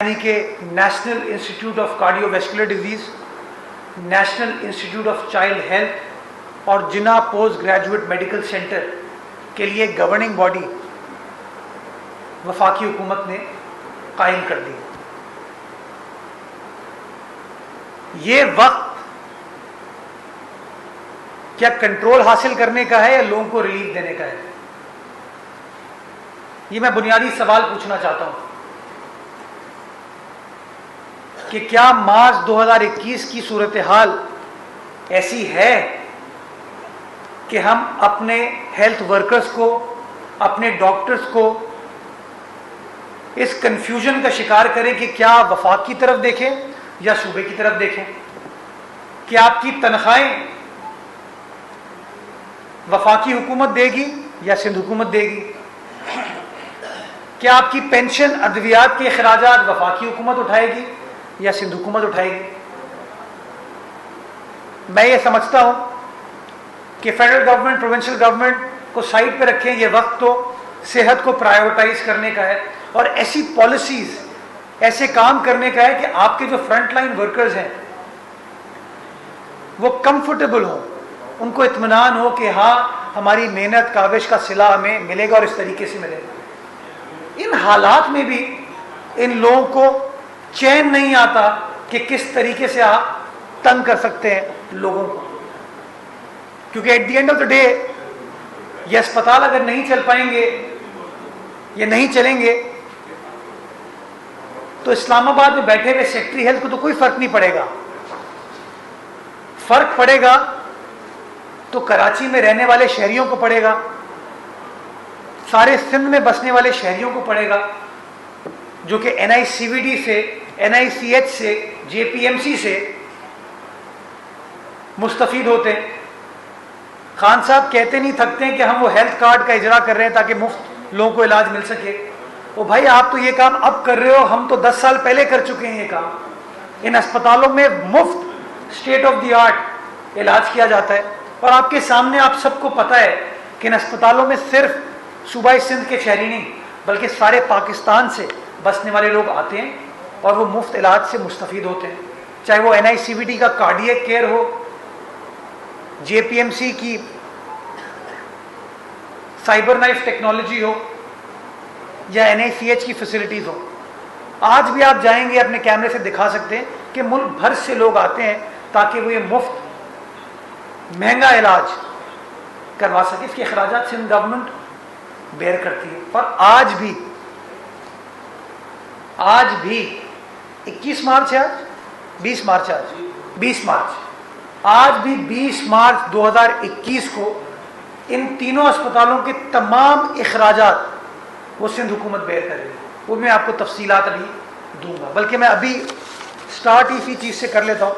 यानी कि national institute of cardiovascular disease, national institute of child health और जिन्ना post graduate medical centre के लिए गवर्निंग बॉडी वफाकी हुकूमत ने कायम कर दी। ये वक्त क्या कंट्रोल हासिल करने का है या लोगों को रिलीफ देने का है? ये मैं बुनियादी सवाल पूछना चाहता हूं कि क्या मार्च 2021 की सूरत हाल ऐसी है कि हम अपने हेल्थ वर्कर्स को, अपने डॉक्टर्स को इस कंफ्यूजन का शिकार करें कि क्या वफाक की तरफ देखें या सूबे की तरफ देखें? कि आपकी तनख्वाहें वफाकी हुकूमत देगी या सिंध हुकूमत देगी? क्या आपकी पेंशन, अद्वियात के अखराजात वफाकी हुकूमत उठाएगी या सिंध हुकूमत उठाएगी? मैं ये समझता हूं कि फेडरल गवर्नमेंट, प्रोविंशियल गवर्नमेंट को साइड पे रखें। ये वक्त तो सेहत को प्रायोरिटाइज करने का है और ऐसी पॉलिसीज, ऐसे काम करने का है कि आपके जो फ्रंटलाइन वर्कर्स हैं वो कंफर्टेबल हो, उनको इत्मीनान हो कि हाँ, हमारी मेहनत काविश का सिला हमें मिलेगा और इस तरीके से मिलेगा। इन हालात में भी इन लोगों को चैन नहीं आता कि किस तरीके से आप तंग कर सकते हैं लोगों को, क्योंकि at the end of the day ये अस्पताल अगर नहीं चल पाएंगे, ये नहीं चलेंगे, तो इस्लामाबाद में बैठे हुए सेक्रेटरी हेल्थ को तो कोई फर्क नहीं पड़ेगा। फर्क पड़ेगा तो कराची में रहने वाले शहरियों को पड़ेगा, सारे सिंध में बसने वाले शहरियों को पड़ेगा, जो कि NICVD से, NICH से, JPMC से मुस्तफीद होते हैं। खान साहब कहते नहीं थकते हैं कि हम वो हेल्थ कार्ड का इजरा कर रहे हैं ताकि मुफ्त लोगों को इलाज मिल सके। ओ भाई, आप तो ये काम अब कर रहे हो, हम तो 10 साल पहले कर चुके हैं ये काम। इन अस्पतालों में मुफ्त स्टेट ऑफ द आर्ट इलाज किया जाता है और आपके सामने आप सबको पता है कि इन अस्पतालों में सिर्फ सूबाई सिंध के शहरी नहीं बल्कि सारे पाकिस्तान से बसने वाले लोग आते हैं और वो मुफ्त इलाज से मुस्तफीद होते हैं। चाहे वो NICVD का कार्डियक केयर हो, JPMC की साइबर नाइफ टेक्नोलॉजी हो या NICH की फैसिलिटीज हो। आज भी आप जाएंगे, अपने कैमरे से दिखा सकते हैं कि मुल्क भर से लोग आते हैं ताकि वो ये मुफ्त महंगा इलाज करवा सके। इसके अखराजात सिंध गवर्नमेंट बेयर करती है। और आज भी 21 मार्च है, आज 20 मार्च है, आज भी 20 मार्च 2021 को इन तीनों अस्पतालों के तमाम अखराजात वो सिंध हुकूमत बेयर कर रही है। वो मैं आपको तफसीलात अभी दूंगा, बल्कि मैं अभी स्टार्ट इसी चीज से कर लेता हूं।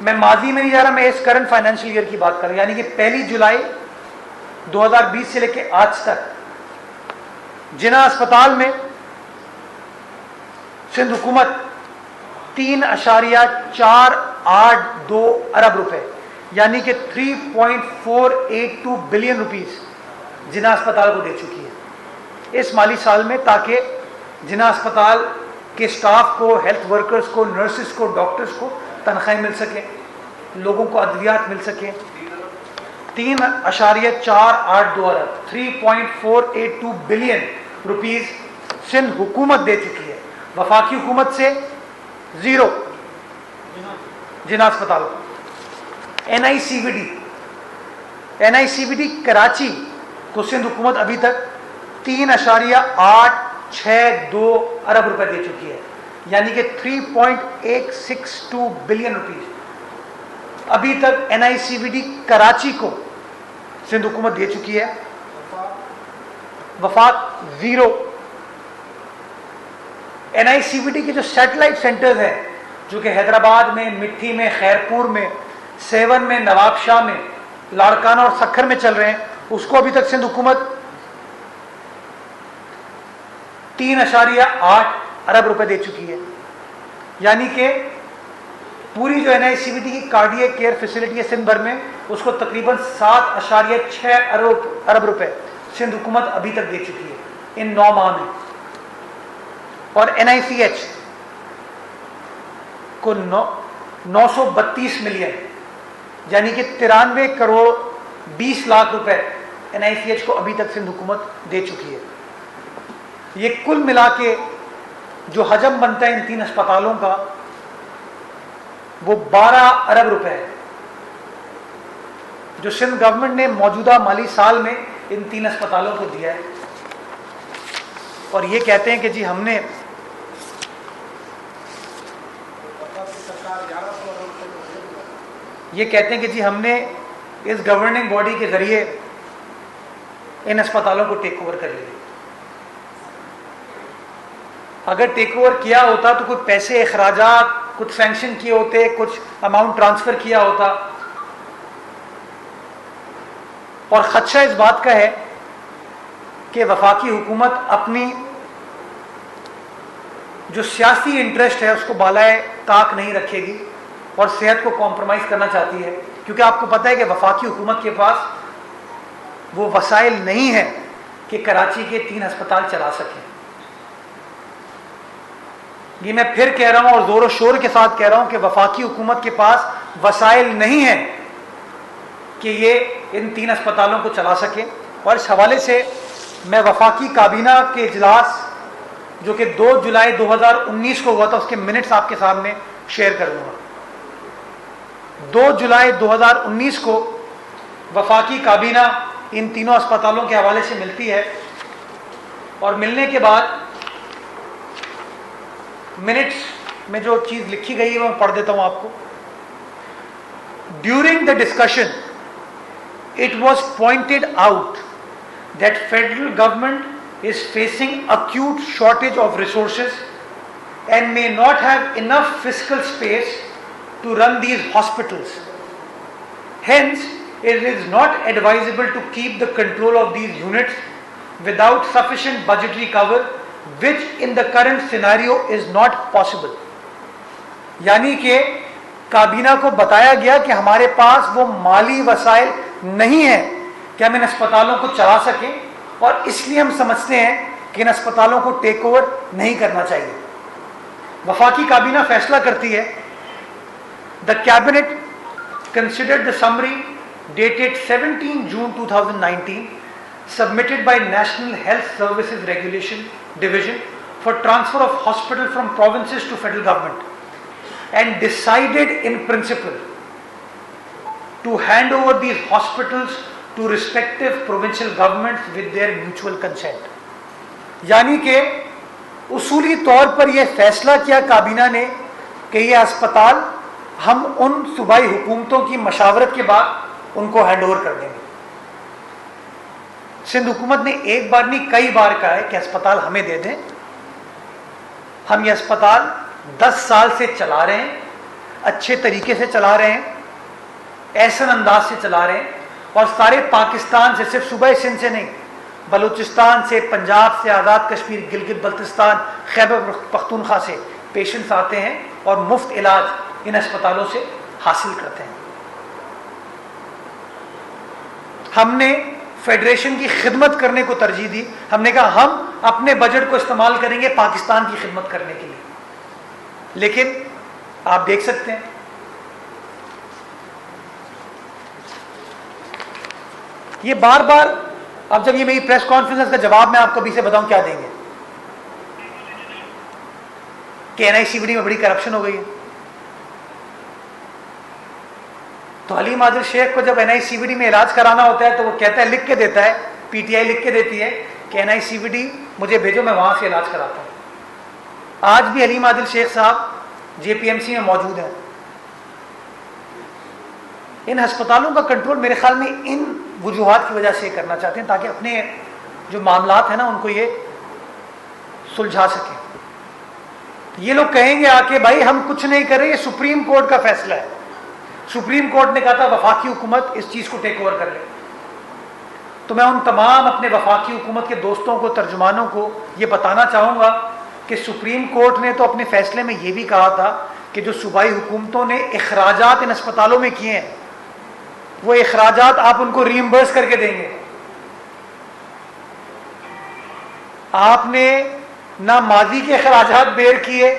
मैं माजी में नहीं जा रहा, मैं इस करंट फाइनेंशियल ईयर की बात कर रहा हूं, यानी कि 1 जुलाई 2020 से लेकर आज तक जिन्ना अस्पताल में सिंध हुकूमत 3.482 अरब रुपए यानी कि 3.482 बिलियन रुपीस जिन्ना अस्पताल को दे चुकी है इस माली साल में, ताकि जिन्ना अस्पताल के स्टाफ को, हेल्थ वर्कर्स को, नर्सिस को, डॉक्टर्स को तनख्वाहें मिल सके, लोगों को अद्वियात मिल सके। 3.482 अरब 3.482 बिलियन रुपीस सिंध हुकूमत दे चुकी है, वफाकी हुकूमत से जीरो जिन्ना अस्पताल को। NICVD कराची को सिंध हुकूमत अभी तक 3.862 अरब रुपए दे चुकी है, यानी कि 3.862 बिलियन रुपीस अभी तक NICVD कराची को सिंध हुकूमत दे चुकी है। वफाक जीरो। NICVD के जो सैटेलाइट सेंटर्स हैं, जो कि हैदराबाद में, मिट्टी में, खैरपुर में, सेवन में, नवाबशाह में, लाड़काना और सखर में चल रहे हैं, उसको अभी तक सिंध हुकूमत 3.8 अरब रुपए दे चुकी है, यानी कि पूरी जो NICVD की कार्डियक केयर फैसिलिटी है सिंध भर में, उसको तकरीबन 7.6 अरब रुपए सिंध हुकूमत अभी तक दे चुकी है इन 9 माह में। और NICH को 932 मिलियन यानी कि 93 करोड़ 20 लाख रुपए NICH को अभी तक सिंध हुकूमत दे चुकी है। ये कुल मिला के जो हजम बनता है इन 3 अस्पतालों का वो 12 अरब रुपए है, जो सिंध गवर्नमेंट ने मौजूदा माली साल में इन 3 अस्पतालों को दिया है। और ये कहते हैं कि जी हमने इस गवर्निंग बॉडी के जरिए इन अस्पतालों को टेक ओवर कर लिया। अगर टेक ओवर किया होता तो कुछ पैसे अखराजात कुछ सैंक्शन किए होते, कुछ अमाउंट ट्रांसफर किया होता। और खदशा इस बात का है कि वफाकी हुकूमत अपनी जो सियासी इंटरेस्ट है उसको बालाए ताक नहीं रखेगी और सेहत को कॉम्प्रोमाइज करना चाहती है, क्योंकि आपको पता है कि वफाकी हुकूमत के पास वो वसाइल नहीं है कि कराची के 3 अस्पताल चला सके। ये मैं फिर कह रहा हूं और जोर शोर के साथ कह रहा हूं कि वफाकी हुकूमत के पास वसाइल नहीं है कि ये इन 3 अस्पतालों को चला सके। और इस हवाले से मैं वफाकी काबीना के इजलास जो कि 2 जुलाई 2019 को हुआ था उसके मिनट्स आपके सामने शेयर करूंगा। 2 जुलाई 2019 को वफाकी काबीना इन तीनों अस्पतालों के हवाले से मिलती है और मिलने के बाद मिनट्स में जो चीज लिखी गई है मैं पढ़ देता हूं आपको। During the discussion it was pointed out that federal government is facing acute shortage of resources and may not have enough fiscal space to run these hospitals. Hence, it is not advisable to keep the control of these units without sufficient budgetary cover, which in the current scenario is not possible. यानी कि काबीना को बताया गया कि हमारे पास वो माली वसाइल नहीं है कि हम इन अस्पतालों को चला सकें और इसलिए हम समझते हैं कि इन अस्पतालों को टेक ओवर नहीं करना चाहिए। वफाकी काबीना फैसला करती है, the cabinet considered the summary dated 17 June 2019 submitted by national health services regulation division for transfer of hospital from provinces to federal government and decided in principle to hand over these hospitals to respective provincial governments with their mutual consent. यानी कि उसूली तौर पर यह फैसला किया काबीना ने कि ये अस्पताल हम उन सूबाई हुकूमतों की मशावरत के बाद उनको हैंड ओवर कर देंगे। सिंध हुकूमत ने एक बार नहीं कई बार कहा है कि अस्पताल हमें दे दें, हम ये अस्पताल 10 साल से चला रहे हैं, अच्छे तरीके से चला रहे हैं, ऐसा अंदाज से चला रहे हैं और सारे पाकिस्तान से, सिर्फ सूबा सिंध से नहीं, बलूचिस्तान से, पंजाब से, आज़ाद कश्मीर, गिलगित बल्तिस्तान, खैबर पख्तूनख्वा से पेशेंट्स आते हैं और मुफ्त इलाज इन अस्पतालों से हासिल करते हैं। हमने फेडरेशन की खिदमत करने को तरजीह दी। हमने कहा हम अपने बजट को इस्तेमाल करेंगे पाकिस्तान की खिदमत करने के लिए। लेकिन आप देख सकते हैं ये बार बार, अब जब ये मेरी प्रेस कॉन्फ्रेंस का जवाब मैं आपको अभी से बताऊं क्या देंगे कि NICVD में बड़ी करप्शन हो गई है। तो हलीम आदिल शेख को जब NICVD में इलाज कराना होता है तो वो कहता है, लिख के देता है, PTI लिख के देती है कि NICVD मुझे भेजो, मैं वहां से इलाज कराता हूं। आज भी हलीम आदिल शेख साहब JPMC में मौजूद हैं। इन अस्पतालों का कंट्रोल मेरे ख्याल में इन वजूहात की वजह से करना चाहते हैं ताकि अपने जो मामलात हैं ना उनको ये सुलझा सकें। ये लोग कहेंगे आके भाई हम कुछ नहीं कर रहे, ये सुप्रीम कोर्ट का फैसला है। सुप्रीम कोर्ट ने कहा था वफाकी हुकूमत इस चीज को टेक ओवर कर ले। तो मैं उन तमाम अपने वफाकी हुकूमत के दोस्तों को, तर्जुमानों को ये बताना चाहूंगा कि सुप्रीम कोर्ट ने तो अपने फैसले में यह भी कहा था कि जो सूबाई हुकूमतों ने इखराजात इन अस्पतालों में किए हैं वो इखराजात आप उनको रीइंबर्स करके देंगे। आपने ना माजी के खराजात बेर किए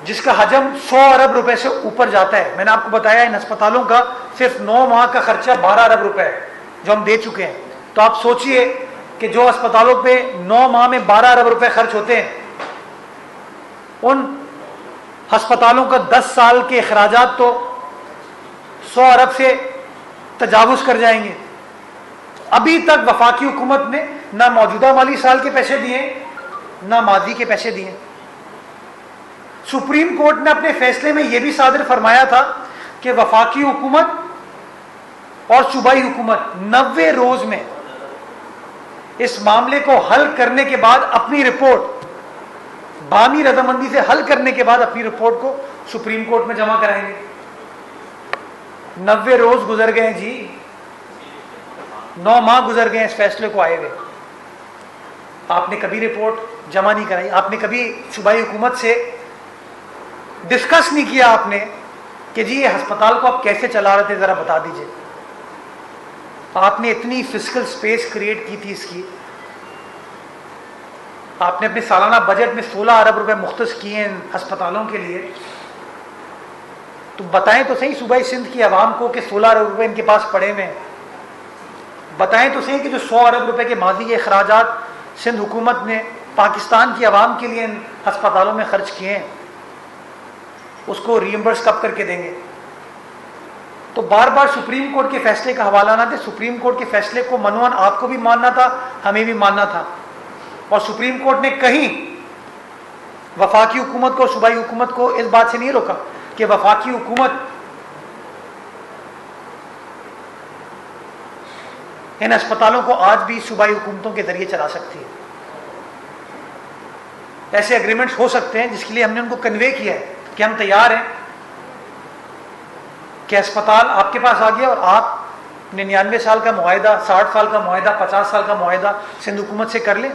जिसका हजम 100 अरब रुपए से ऊपर जाता है। मैंने आपको बताया इन अस्पतालों का सिर्फ 9 माह का खर्चा 12 अरब रुपए है जो हम दे चुके हैं। तो आप सोचिए कि जो अस्पतालों पे 9 माह में 12 अरब रुपए खर्च होते हैं, उन अस्पतालों का 10 साल के अखराजात तो 100 अरब से तजावुज कर जाएंगे। अभी तक वफाकी हुकूमत ने ना मौजूदा माली साल के पैसे दिए ना माजी के पैसे दिए। सुप्रीम कोर्ट ने अपने फैसले में यह भी सादर फरमाया था कि वफाकी हुकूमत और सूबाई हुकूमत 90 रोज में इस मामले को हल करने के बाद अपनी रिपोर्ट बामी रजामंदी से हल करने के बाद अपनी रिपोर्ट को सुप्रीम कोर्ट में जमा कराएंगे। 90 रोज गुजर गए जी, 9 माह गुजर गए इस फैसले को आए हुए। आपने कभी रिपोर्ट जमा नहीं कराई, आपने कभी सूबाई हुकूमत से डिस्कस नहीं किया आपने कि जी ये अस्पताल को आप कैसे चला रहे थे, जरा बता दीजिए। आपने इतनी फिजिकल स्पेस क्रिएट की थी इसकी, आपने अपने सालाना बजट में 16 अरब रुपए मुख्तस किए इन अस्पतालों के लिए। तो बताएं तो सही सूबाई सिंध की आवाम को कि 16 अरब रुपए इनके पास पड़े हुए हैं। बताएं तो सही कि जो 100 अरब रुपए के माजी के अखराजात सिंध हुकूमत ने पाकिस्तान की आवाम के लिए इन अस्पतालों में खर्च किए हैं, उसको रीइंबर्स कब करके देंगे। तो बार बार सुप्रीम कोर्ट के फैसले का हवाला ना दे। सुप्रीम कोर्ट के फैसले को मनवान आपको भी मानना था, हमें भी मानना था। और सुप्रीम कोर्ट ने कहीं वफाकी हुकूमत को, सूबाई हुकूमत को इस बात से नहीं रोका कि वफाकी हुकूमत इन अस्पतालों को आज भी सूबाई हुकूमतों के जरिए चला सकती है। ऐसे एग्रीमेंट्स हो सकते हैं जिसके लिए हमने उनको कन्वे किया है कि हम तैयार हैं कि अस्पताल आपके पास आ गया और आप 99 साल का मुआहिदा, 60 साल का मुआहिदा, 50 साल का मुआहिदा सिंध हुकूमत से कर लें।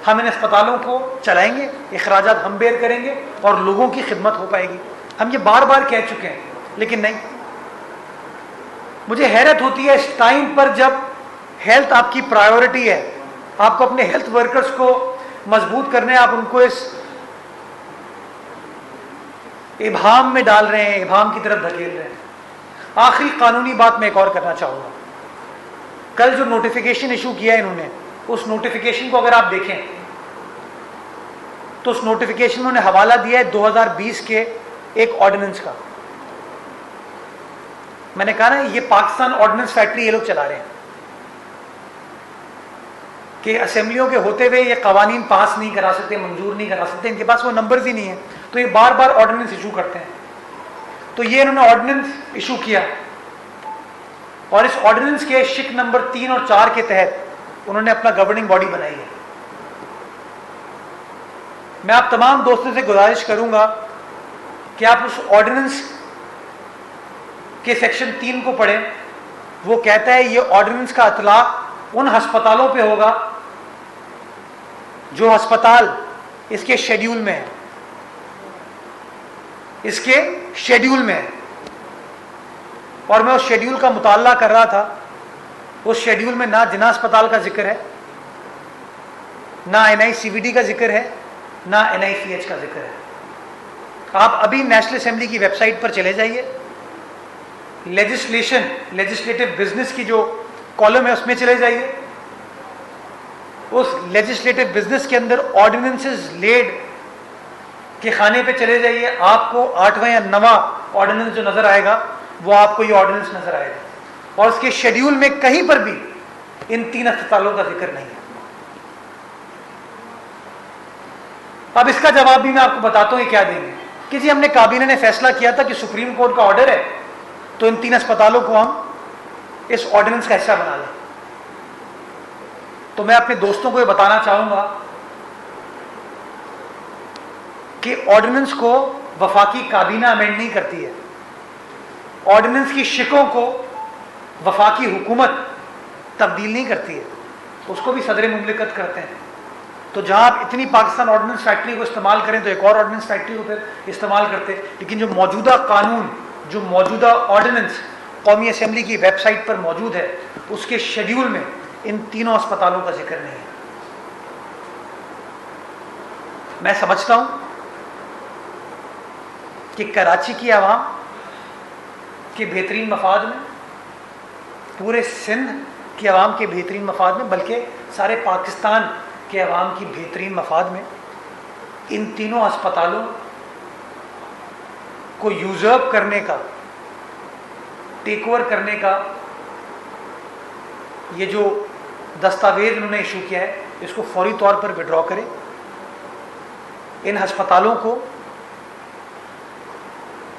हम इन अस्पतालों को चलाएंगे, अखराजात हम बेयर करेंगे और लोगों की खिदमत हो पाएगी। हम ये बार बार कह चुके हैं, लेकिन नहीं। मुझे हैरत होती है इस टाइम पर जब हेल्थ आपकी प्रायोरिटी है, आपको अपने हेल्थ वर्कर्स को मजबूत करने, आप उनको इस इबाम में डाल रहे हैं, इबाम की तरफ धकेल रहे हैं। आखिरी कानूनी बात मैं एक और करना चाहूंगा। कल जो नोटिफिकेशन इशू किया इन्होंने, उस नोटिफिकेशन को अगर आप देखें तो उस नोटिफिकेशन में उन्होंने हवाला दिया है 2020 के एक ऑर्डिनेंस का। मैंने कहा ना, ये पाकिस्तान ऑर्डिनेंस फैक्ट्री ये लोग चला रहे हैं कि असेंबलियों के होते हुए ये कवानीन पास नहीं करा सकते, मंजूर नहीं करा सकते, इनके पास वो नंबर्स ही नहीं है, तो ये बार बार ऑर्डिनेंस इशू करते हैं। तो ये इन्होंने ऑर्डिनेंस इशू किया और इस ऑर्डिनेंस के शिक नंबर 3 और 4 के तहत उन्होंने अपना गवर्निंग बॉडी बनाई है। मैं आप तमाम दोस्तों से गुजारिश करूंगा कि आप उस ऑर्डिनेंस के सेक्शन 3 को पढ़ें। वो कहता है ये ऑर्डिनेंस का इतलाक उन अस्पतालों पे होगा जो अस्पताल इसके शेड्यूल में है, इसके शेड्यूल में है। और मैं उस शेड्यूल का मुताला कर रहा था, उस शेड्यूल में ना जिना अस्पताल का जिक्र है, ना NICVD का जिक्र है, ना NICH का जिक्र है। आप अभी नेशनल असेंबली की वेबसाइट पर चले जाइए, लेजिस्लेटिव बिजनेस की जो कॉलम है उसमें चले जाइए। उस लेजिस्लेटिव बिजनेस के अंदर ऑर्डिनेंसेस लेड के खाने पे चले जाइए, आपको 8वां या 9वां ऑर्डिनेंस जो नजर आएगा वो आपको ये ऑर्डिनेंस नजर आएगा। और उसके शेड्यूल में कहीं पर भी इन 3 अस्पतालों का जिक्र नहीं है। अब इसका जवाब भी मैं आपको बताता हूं ये क्या देंगे कि जी हमने काबीना ने फैसला किया था कि सुप्रीम कोर्ट का ऑर्डर है तो इन 3 अस्पतालों को हम इस ऑर्डिनेंस का हिस्सा बना लें। तो मैं अपने दोस्तों को ये बताना चाहूंगा कि ऑर्डिनेंस को वफाकी काबीना अमेंड नहीं करती है। ऑर्डिनेंस की शिकों को वफाकी हुकूमत तब्दील नहीं करती है, उसको भी सदर मुमलिकत करते हैं। तो जहां आप इतनी पाकिस्तान ऑर्डिनेंस फैक्ट्री को इस्तेमाल करें तो एक और ऑर्डिनेंस फैक्ट्री को फिर इस्तेमाल करते। लेकिन जो मौजूदा कानून, जो मौजूदा ऑर्डिनेंस कौमी असेंबली की वेबसाइट पर मौजूद है, उसके शेड्यूल में इन 3 अस्पतालों का जिक्र नहीं है। मैं समझता हूं कि कराची की आवाम के बेहतरीन मफाद में, पूरे सिंध की आवाम के बेहतरीन मफाद में, बल्कि सारे पाकिस्तान के आवाम की बेहतरीन मफाद में इन तीनों अस्पतालों को यूजर्व करने का, टेक ओवर करने का ये जो दस्तावेज उन्होंने इशू किया है, इसको फौरी तौर पर विड्रॉ करें। इन अस्पतालों को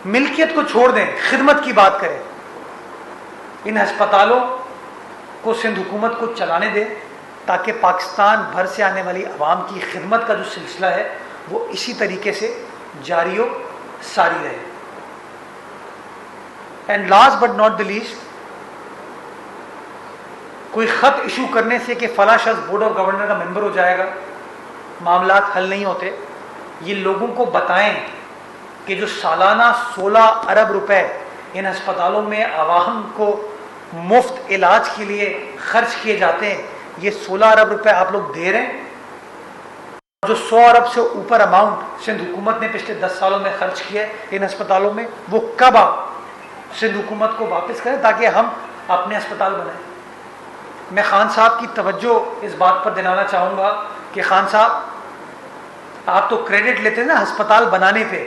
मिल्कियत को छोड़ दें, खिदमत की बात करें। इन अस्पतालों को सिंध हुकूमत को चलाने दें ताकि पाकिस्तान भर से आने वाली आवाम की खिदमत का जो सिलसिला है वो इसी तरीके से जारी व सारी रहे। And last but not the least, कोई खत इशू करने से कि फला शख्स बोर्ड ऑफ गवर्नर का मेंबर हो जाएगा, मामलात हल नहीं होते। ये लोगों को बताएं कि जो सालाना 16 अरब रुपए इन अस्पतालों में आवाम को मुफ्त इलाज के लिए खर्च किए जाते हैं, ये 16 अरब रुपए आप लोग दे रहे हैं। जो 100 अरब से ऊपर अमाउंट सिंध हुकूमत ने पिछले 10 सालों में खर्च किया है इन अस्पतालों में, वो कब आप सिंध हुकूमत को वापस करें ताकि हम अपने अस्पताल बनाएं। मैं खान साहब की तवज्जो इस बात पर दिलाना चाहूँगा कि खान साहब, आप तो क्रेडिट लेते हैं ना अस्पताल बनाने पे,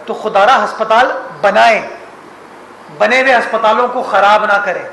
तो खुदारा अस्पताल बनाएं, बने हुए अस्पतालों को खराब ना करें।